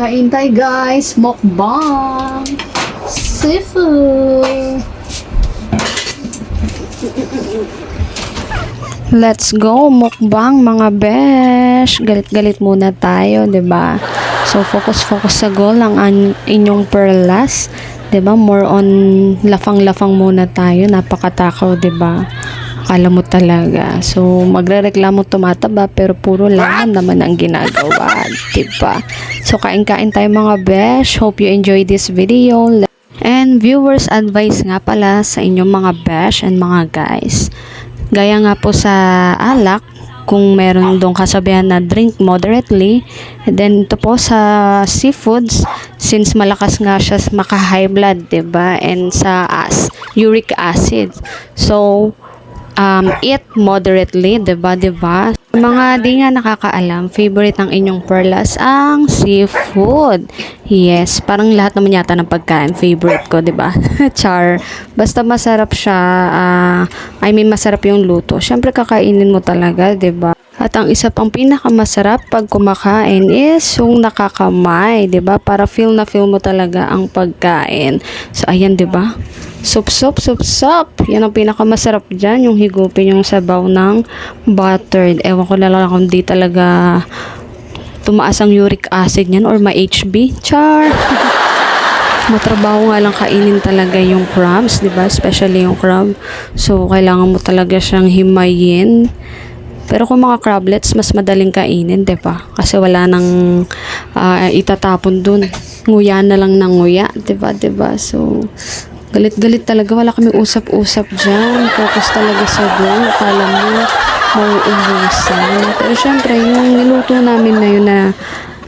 Kain tayo guys, mukbang seafood. Let's go mukbang mga besh. Galit-galit muna tayo, 'di ba? So focus sa goal ang inyong perlas, 'di ba? More on lafang-lafang muna tayo, napakatakaw, 'di ba? Akala mo talaga. So, magrereklamo tumataba pero puro laman naman ang ginagawa. Diba? So, kain-kain tayo mga besh. Hope you enjoy this video. And viewers advice nga pala sa inyong mga besh and mga guys. Gaya nga po sa alak, kung meron doong kasabihan na drink moderately. And then, ito po sa seafoods, since malakas nga siya maka-high blood, diba? And sa uric acid. So, eat moderately, diba? Mga di nga nakakaalam, favorite ng inyong perlas ang seafood. Yes, parang lahat naman yata ng pagkain favorite ko, diba? Char. Basta masarap siya, masarap yung luto. Syempre kakainin mo talaga, diba? At ang isa pang pinakamasarap pag kumakain is yung nakakamay, 'di ba? Para feel mo talaga ang pagkain. So ayan, 'di ba? Sup. Yan ang pinakamasarap diyan, yung higupin yung sabaw ng buttered. Ewan ko na lang kung di talaga tumaas ang uric acid niyan or ma-HB. Char. Matrabaho nga lang kainin talaga yung crabs, 'di ba? Especially yung crab. So kailangan mo talaga siyang himayin. Pero kung mga crablets, mas madaling kainin, diba? Kasi wala nang itatapon dun. Nguya na lang ng nguya, diba? So, galit-galit talaga. Wala kami usap-usap dyan. Focus talaga sa goal. Akala mo, mauubusan. Pero syempre, yung niluto namin na yun na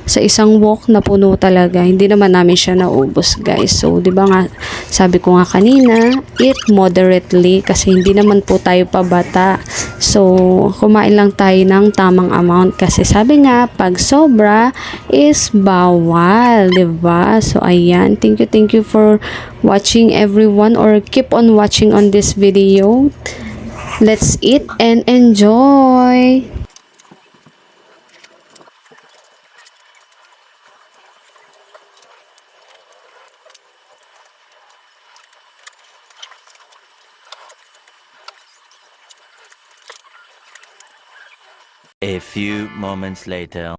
sa isang wok na puno talaga, hindi naman namin siya naubos, guys. So, di ba nga, sabi ko nga kanina, eat moderately kasi hindi naman po tayo pabata. So, kumain lang tayo ng tamang amount kasi sabi nga, pag sobra is bawal, di ba? So, ayan. Thank you for watching everyone, or keep on watching on this video. Let's eat and enjoy! A few moments later.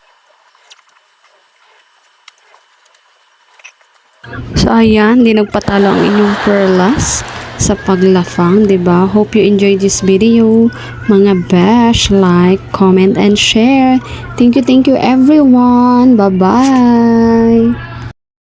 So ayan, di nagpatalo ang inyong perlas sa paglafang, 'di ba? Hope you enjoy this video. Mga besh, like, comment and share. Thank you everyone. Bye-bye.